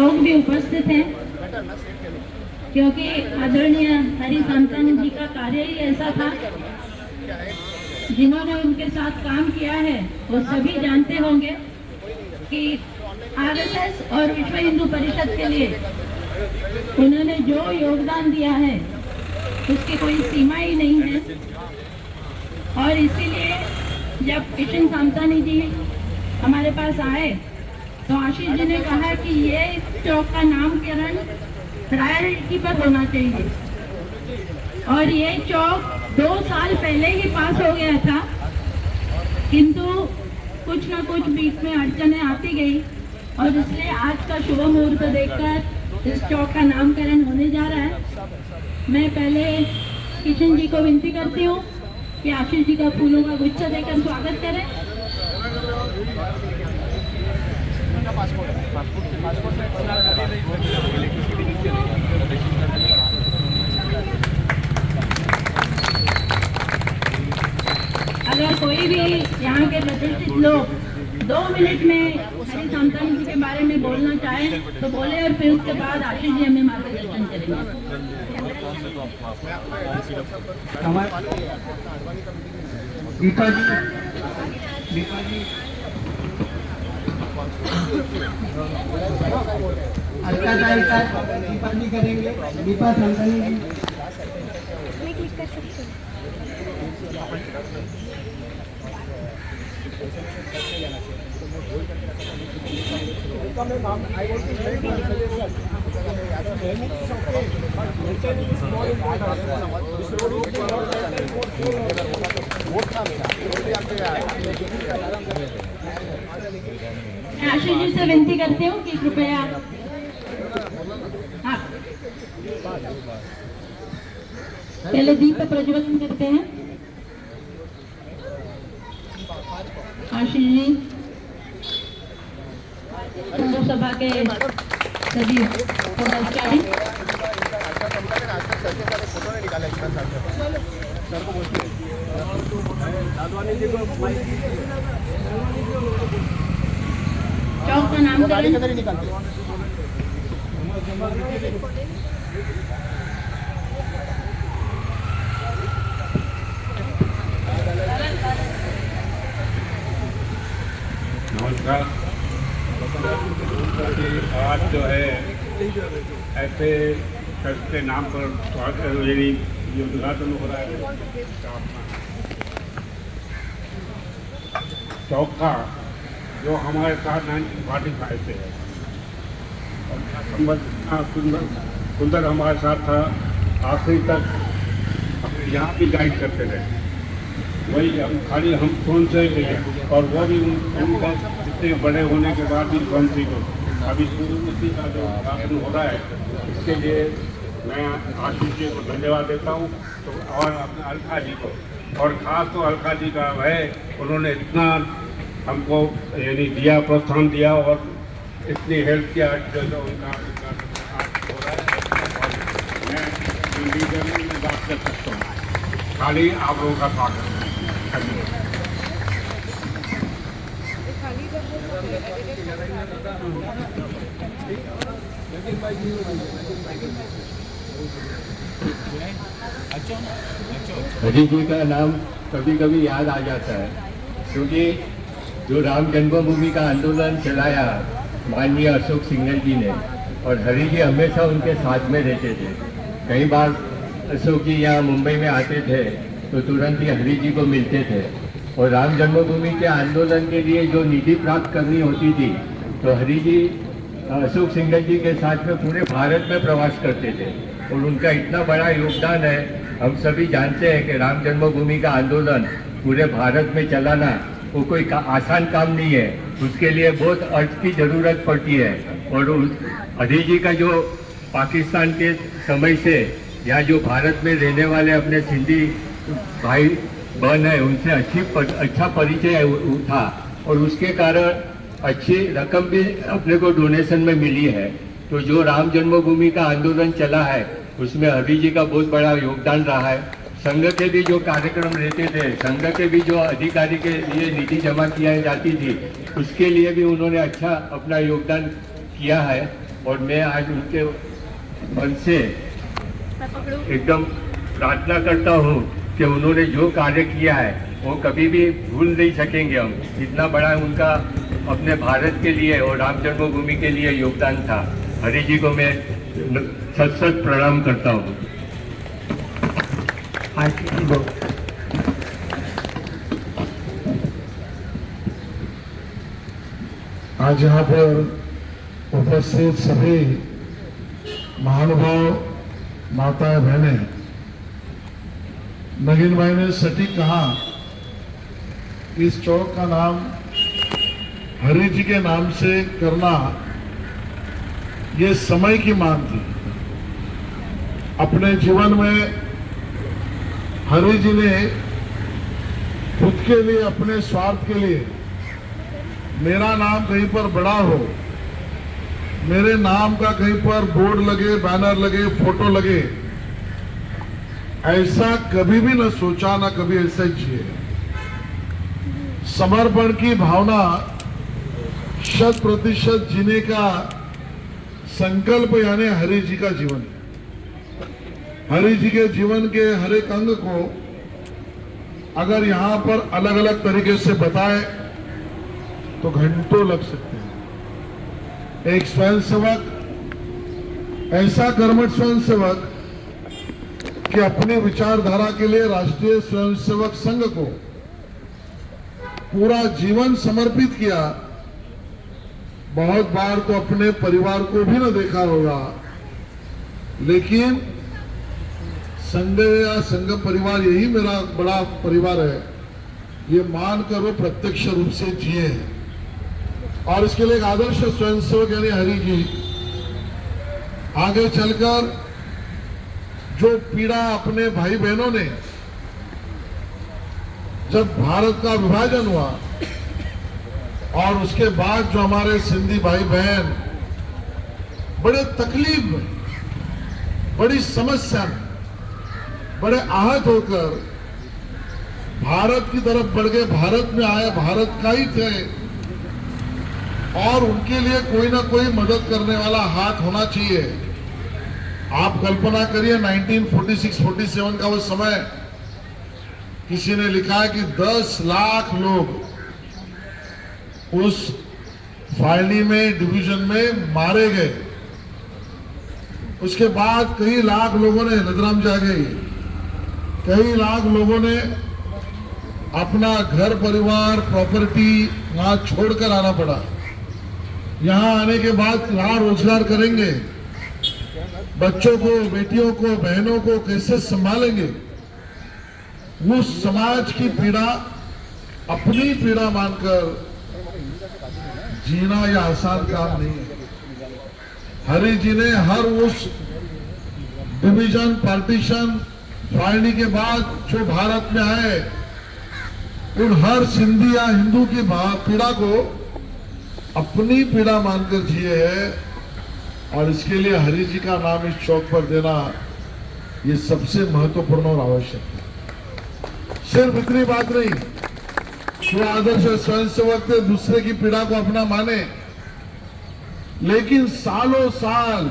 लोग भी उपस्थित हैं, क्योंकि आदरणीय हरि सांतानी जी का कार्य ही ऐसा था। जिन्होंने उनके साथ काम किया है वो सभी जानते होंगे कि आरएसएस और विश्व हिंदू परिषद के लिए उन्होंने जो योगदान दिया है उसकी कोई सीमा ही नहीं है। और इसीलिए जब किशन सांतानी जी हमारे पास आए तो आशीष जी ने कहा कि ये चौक का नामकरण प्रायोरिटी पर होना चाहिए। और ये चौक 2 साल पहले ही पास हो गया था, किंतु कुछ ना कुछ बीच में अड़चनें आती गई और इसलिए आज का शुभ मुहूर्त देखकर इस चौक का नामकरण होने जा रहा है। मैं पहले किशन जी को विनती करती हूँ कि आशीष जी का फूलों का गुच्छा देकर स्वागत करें। अगर कोई भी यहाँ के प्रतिष्ठित लोग 2 मिनट में हरि सांतानी जी के बारे में बोलना चाहें तो बोले, और फिर उसके बाद आशीष जी हमें मार्गदर्शन करेंगे। दीपा जी अलका दीपा जी करेंगे। दीपा सांतानी जी कर सकते हैं। आशीष जी से विनती करती हूँ कि कृपया पहले दीप प्रज्वलन करते हैं। आशीष जी हिंदू सभा के सभी पदाधिकारी चौक का नामकरण नमस्कार। आज जो है ऐसे ट्रस्ट के नाम पर यानी उद्घाटन हो रहा है चौक का, जो हमारे साथ 1945 से है और सुंदर हमारे साथ था, आखिरी तक हमें यहाँ भी गाइड करते रहे। वही हम खाली हम फोन से और वो भी उनका इतने बड़े होने के बाद भी बंसी को अभी सूर्यमुखी का जो उद्घाटन हो रहा है, इसके लिए मैं आशीष जी को धन्यवाद देता हूँ। तो और अपने अलका जी को, और ख़ास तो अलका जी का है, उन्होंने इतना हमको यानी दिया, प्रोत्साहन दिया और इतनी हेल्प किया जो उनका आज हो रहा है। और मैं लीडर में बात कर सकता हूँ, खाली आप लोगों का स्वागत है। हरि जी का नाम कभी कभी याद आ जाता है, क्योंकि जो राम जन्मभूमि का आंदोलन चलाया माननीय अशोक सिंघल जी ने, और हरि जी हमेशा उनके साथ में रहते थे। कई बार अशोक जी यहाँ मुंबई में आते थे तो तुरंत ही हरि जी को मिलते थे, और राम जन्मभूमि के आंदोलन के लिए जो निधि प्राप्त करनी होती थी तो हरि जी अशोक सिंघल जी के साथ में पूरे भारत में प्रवास करते थे। और उनका इतना बड़ा योगदान है, हम सभी जानते हैं कि राम जन्मभूमि का आंदोलन पूरे भारत में चलाना वो कोई आसान काम नहीं है, उसके लिए बहुत अर्थ की ज़रूरत पड़ती है। और हरि जी का जो पाकिस्तान के समय से यहाँ जो भारत में रहने वाले अपने सिंधी भाई बहन है, उनसे अच्छा परिचय था, और उसके कारण अच्छी रकम भी अपने को डोनेशन में मिली है। तो जो राम जन्मभूमि का आंदोलन चला है उसमें हरि जी का बहुत बड़ा योगदान रहा है। संघ के भी जो कार्यक्रम रहते थे, संघ के भी जो अधिकारी के लिए निधि जमा किया जाती थी, उसके लिए भी उन्होंने अच्छा अपना योगदान किया है। और मैं आज उनके मन से मैं पकड़ूं? एकदम प्रार्थना करता हूँ कि उन्होंने जो कार्य किया है वो कभी भी भूल नहीं सकेंगे हम। इतना बड़ा उनका अपने भारत के लिए और राम जन्मभूमि के लिए योगदान था। हरि जी को मैं सत सत प्रणाम करता हूँ। आज यहाँ पर उपस्थित सभी महानुभाव, माताएं, बहनें, नगीन भाई ने सटीक कहा, इस चौक का नाम हरि जी के नाम से करना ये समय की मांग थी। अपने जीवन में हरि जी ने खुद के लिए, अपने स्वार्थ के लिए, मेरा नाम कहीं पर बड़ा हो, मेरे नाम का कहीं पर बोर्ड लगे, बैनर लगे, फोटो लगे, ऐसा कभी भी न सोचा, न कभी ऐसा जिए। समर्पण की भावना 100% जीने का संकल्प यानी हरि जी का जीवन। हरि जी के जीवन के हर एक अंग को अगर यहां पर अलग अलग तरीके से बताए तो घंटों लग सकते हैं। एक स्वयंसेवक, ऐसा कर्मठ स्वयंसेवक कि अपनी विचारधारा के लिए राष्ट्रीय स्वयंसेवक संघ को पूरा जीवन समर्पित किया। बहुत बार तो अपने परिवार को भी न देखा होगा, लेकिन संघ या संघ परिवार यही मेरा बड़ा परिवार है, ये मानकर वो प्रत्यक्ष रूप से जिए हैं। और इसके लिए एक आदर्श स्वयंसेवक यानी हरि जी आगे चलकर जो पीड़ा अपने भाई बहनों ने, जब भारत का विभाजन हुआ और उसके बाद जो हमारे सिंधी भाई बहन बड़े तकलीफ में, बड़ी समस्या में, बड़े आहत होकर भारत की तरफ बढ़ गए, भारत में आए, भारत का ही थे, और उनके लिए कोई ना कोई मदद करने वाला हाथ होना चाहिए। आप कल्पना करिए 1946-47 का वो समय, किसी ने लिखा है कि 10 लाख लोग उस फाइली में, डिवीजन में मारे गए। उसके बाद कई लाख लोगों ने नजराम जा गई, कई लाख लोगों ने अपना घर परिवार, प्रॉपर्टी वहां छोड़कर आना पड़ा। यहां आने के बाद कहां रोजगार करेंगे, बच्चों को, बेटियों को, बहनों को कैसे संभालेंगे? उस समाज की पीड़ा अपनी पीड़ा मानकर जीना यह आसान काम नहीं है। हरि जी ने हर उस डिवीजन, पार्टीशन, फाड़ने के बाद जो भारत में आए, उन हर सिंधी या हिंदू की पीड़ा को अपनी पीड़ा मानकर जिए है। और इसके लिए हरि जी का नाम इस चौक पर देना ये सबसे महत्वपूर्ण और आवश्यक है। सिर्फ इतनी बात नहीं, जो आदर्श स्वयंसेवक थे, दूसरे की पीड़ा को अपना माने, लेकिन सालों साल,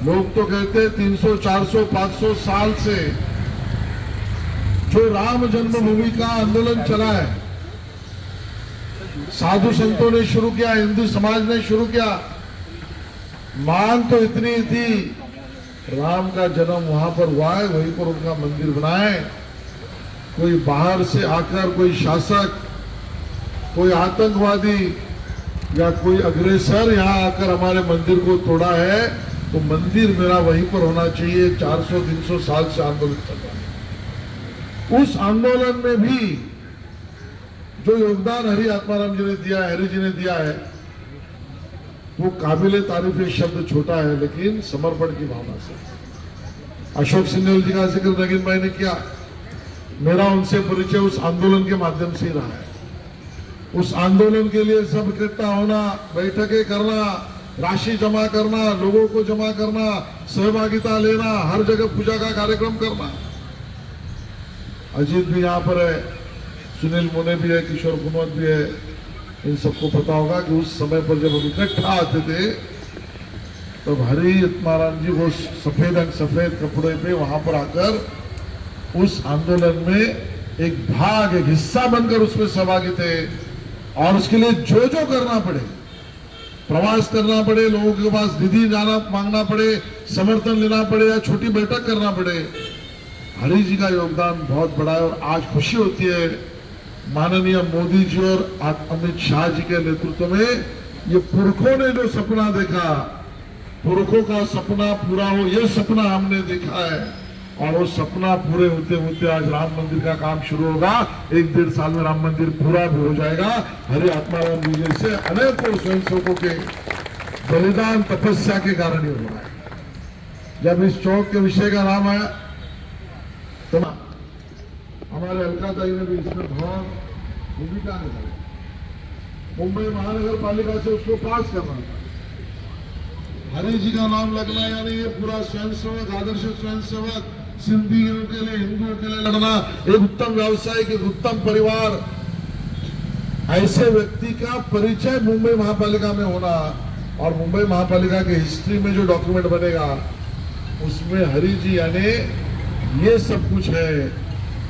लोग तो कहते 300, 400, 500 साल से जो राम जन्मभूमि का आंदोलन चला है, साधु संतों ने शुरू किया, हिंदू समाज ने शुरू किया। मांग तो इतनी थी, राम का जन्म वहां पर हुआ है, वहीं पर उनका मंदिर बनाए। कोई बाहर से आकर, कोई शासक, कोई आतंकवादी या कोई अग्रेसर यहां आकर हमारे मंदिर को तोड़ा है, तो मंदिर मेरा वहीं पर होना चाहिए। 400-300 साल से आंदोलन चल रहा है। उस आंदोलन में भी जो योगदान हरि आत्माराम जी ने दिया है, हरि जी ने दिया है, वो काबिले तारीफ शब्द छोटा है, लेकिन समर्पण की भावना से। अशोक सिंघल जी का जिक्र नगीन भाई ने किया, मेरा उनसे परिचय उस आंदोलन के माध्यम से ही रहा है। उस आंदोलन के लिए सब इकट्ठा होना, बैठकें करना, राशि जमा करना, लोगों को जमा करना, सहभागिता लेना, हर जगह पूजा का कार्यक्रम करना। अजीत भी यहाँ पर है, सुनील मोने भी है, किशोर कुमार भी है। इन सबको पता होगा कि उस समय पर जब हम इकट्ठा आते थे तो हरि आत्माराम जी वो सफेद कपड़े पे वहां पर आकर उस आंदोलन में एक हिस्सा बनकर उसमें सहभागी थे। और उसके लिए जो करना पड़े, प्रवास करना पड़े, लोगों के पास निधि मांगना पड़े, समर्थन लेना पड़े या छोटी बैठक करना पड़े, हरि जी का योगदान बहुत बड़ा है। और आज खुशी होती है माननीय मोदी जी और अमित शाह जी के नेतृत्व में ये पुरखों ने जो सपना देखा, पुरखों का सपना पूरा हो, ये सपना हमने देखा है। और वो सपना पूरे होते होते आज राम मंदिर का काम शुरू होगा। 1-1.5 साल में राम मंदिर पूरा भी हो जाएगा। हरि आत्माराम जी जैसे अनेकों स्वयंसेवकों के बलिदान तपस्या के कारण ही हो रहा है। जब इस चौक के विषय का नाम आया तो हमारे अलकाताई ने भी इसमें बहुत भूमिका निभाई। मुंबई महानगर पालिका से उसको पास करना था। हरि जी का नाम लगना यानी ये पूरा स्वयंसेवक, आदर्श स्वयंसेवक, सिंधियों के लिए, हिंदुओं के लिए लड़ना, एक उत्तम व्यवसायिक, एक उत्तम परिवार, ऐसे व्यक्ति का परिचय मुंबई महापालिका में होना। और मुंबई महापालिका की हिस्ट्री में जो डॉक्यूमेंट बनेगा उसमें हरि जी यानी ये सब कुछ है।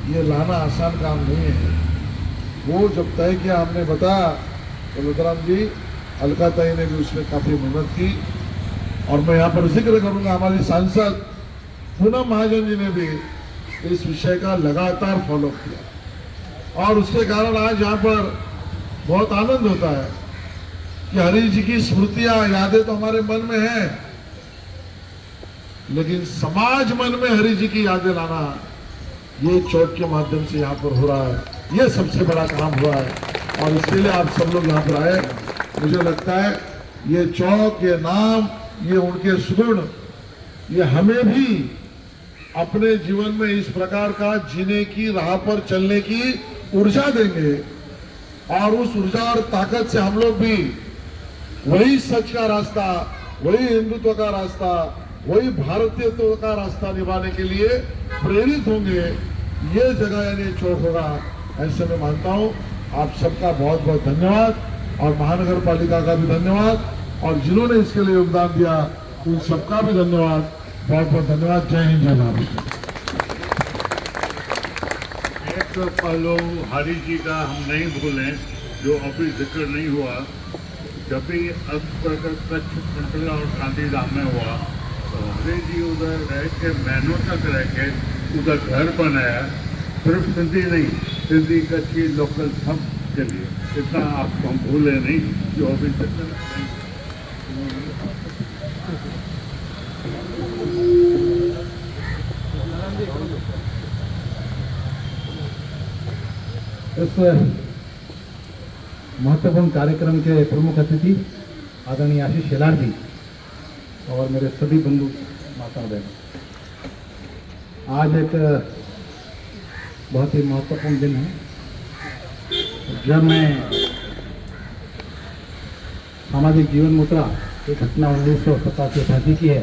ये लाना आसान काम नहीं है। वो जब तय किया हमने बताया तो लुतराम जी, अलकाताई ने भी उसमें काफी मेहनत की। और मैं यहाँ पर जिक्र करूंगा हमारी सांसद पूनम महाजन जी ने भी इस विषय का लगातार फॉलो किया। और उसके कारण आज यहाँ पर बहुत आनंद होता है कि हरि जी की स्मृतियां, यादें तो हमारे मन में हैं, लेकिन समाज मन में हरि जी की यादें लाना ये चौक के माध्यम से यहाँ पर हो रहा है। ये सबसे बड़ा काम हुआ है और इसके लिए आप सब लोग यहाँ पर आए। मुझे लगता है ये चौक, ये नाम, ये उनके सुगुण, ये हमें भी अपने जीवन में इस प्रकार का जीने की राह पर चलने की ऊर्जा देंगे। और उस ऊर्जा और ताकत से हम लोग भी वही सच का रास्ता, वही हिंदुत्व का रास्ता, वही भारतीयत्व का रास्ता निभाने के लिए प्रेरित होंगे। ये जगह यानी चौक होगा, ऐसे मैं मानता हूँ। आप सबका बहुत बहुत धन्यवाद और महानगर पालिका का भी धन्यवाद और जिन्होंने इसके लिए योगदान दिया उन सबका भी धन्यवाद, बहुत बहुत धन्यवाद। जय हिंद, जय भारत। एक पहलू हरि जी का हम नहीं भूलें जो अभी जिक्र नहीं हुआ। जब भी कच्छ कुंतला और गांधीधाम में हुआ तो हरि जी उधर रह के महीनों तक रह के उधर घर बनाया। सिर्फ सिंधी नहीं, सिंधी, कच्ची, लोकल सब के लिए। इतना आपको हम भूले नहीं जो अभी जिक्र नहीं। इस महत्वपूर्ण कार्यक्रम के प्रमुख अतिथि आदरणीय आशीष शेलार जी और मेरे सभी बंधु माता बहन, आज एक बहुत ही महत्वपूर्ण दिन है। जब मैं सामाजिक जीवन मुद्रा एक घटना 1987-88 की है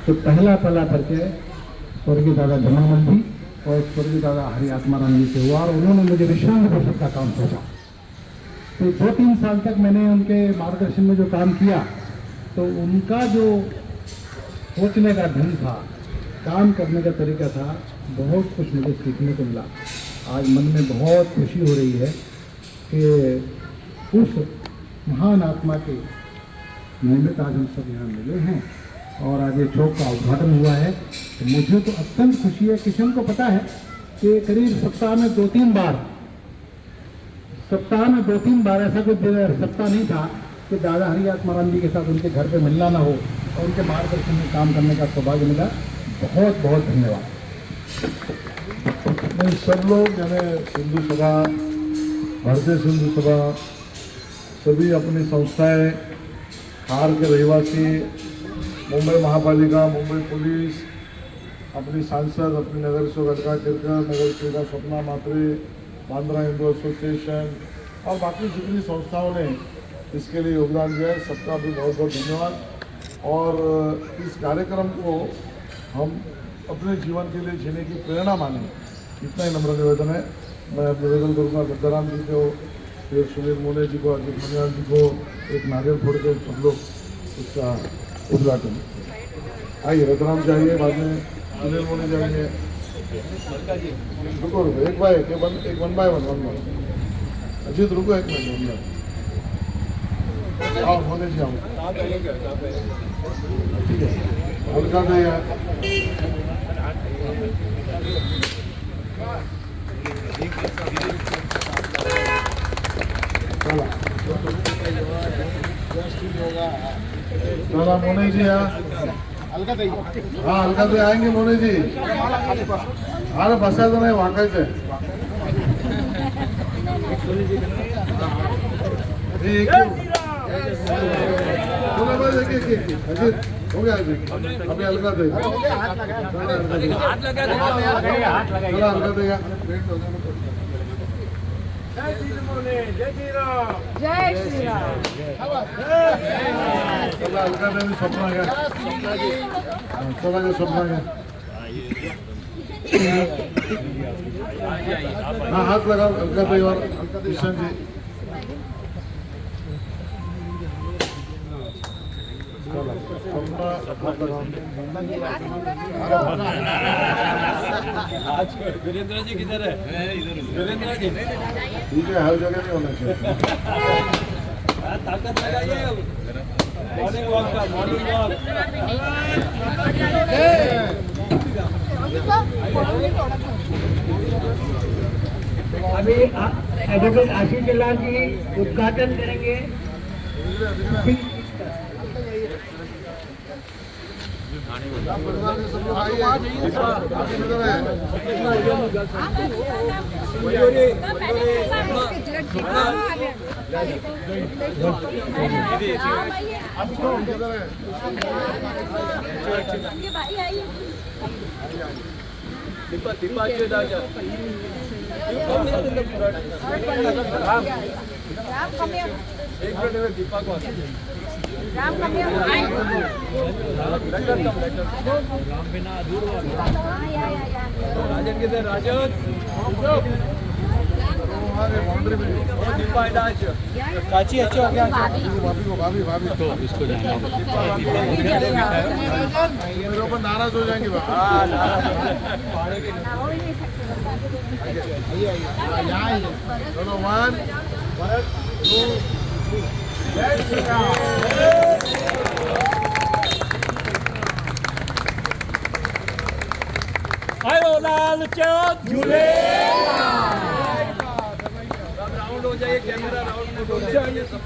तो पहला परिचय स्वर्गीय दादा जमामल जी और स्वर्गीय दादा हरि आत्माराम जी से हुआ और उन्होंने मुझे विश्राम परिषद का काम सौंपा। तो 2-3 साल तक मैंने उनके मार्गदर्शन में जो काम किया तो उनका जो सोचने का ढंग था, काम करने का तरीका था, बहुत कुछ मुझे सीखने को मिला। आज मन में बहुत खुशी हो रही है कि उस महान आत्मा के निमित्त आज हम सब यहाँ मिले हैं और आज ये चौक का उद्घाटन हुआ है। तो मुझे तो अत्यंत खुशी है। किशन को पता है कि करीब सप्ताह में 2-3 बार ऐसा कोई सप्ताह नहीं था कि दादा हरि आत्माराम जी के साथ उनके घर पे मिलना ना हो और उनके मार्गदर्शन में काम करने का सौभाग्य मिला। बहुत बहुत धन्यवाद। सब लोग यानी सिंधु सभा, भारतीय सिंधु सभा, सभी अपनी संस्थाएं, खार के रहवासी, मुंबई महापालिका, मुंबई पुलिस, अपनी सांसद, अपनी नगर सेवक अलका टिरकर, नगर सेविका स्वप्ना मात्रे, बांद्रा हिंदू एसोसिएशन और बाकी जितनी संस्थाओं ने इसके लिए योगदान दिया है, सबका भी बहुत बहुत धन्यवाद। और इस कार्यक्रम को हम अपने जीवन के लिए जीने की प्रेरणा माने, इतना ही नम्र निवेदन है। मैं निवेदन करूँगा गद्दाराम जी को, फिर सुनील मोने जी को, अजीत मनियाल जी को एक नारियल फोड़ के सब लोग उसका उद्घाटन। आइए, रतनाम चाहिए, बाद में सुनील मोनी जाएंगे। रुको रुको, एक बाय एक, वन बाय वन अजीत रुको एक मिनट। आओ मोदी जी आओ, ठीक है, हल्का दे यार। चला मोनी जी हाँ हल्का दे आएंगे मोनी जी। अरे बसायचं नाही, वाकायचं आहे। हो गया अभी हल्का देगा, चला हल्का देगा। जय श्री राम। चला हल्का देवी स्वप्न घ्या, चला का स्वप्न घ्या। हाँ हाथ लगाओ हल्का देवी और किशन जी। वीरेंद्र जी किधर है? वीरेंद्र जी ठीक है, हर जगह नहीं होना चाहिए। ताकत लगाइए, मॉर्निंग वॉक का, मॉर्निंग वॉक। अभी एडवोकेट आशीष जलाल जी उद्घाटन करेंगे। राजन किधर? राजन काची अच्छा हो गया। भाभी तो इसको जाना मेरे ऊपर नाराज हो जाएंगे बाबा। चलो 1 2 आयो लाल चौक झूले। राउंड हो जाइए, कैमरा राउंड हो जाइए, सब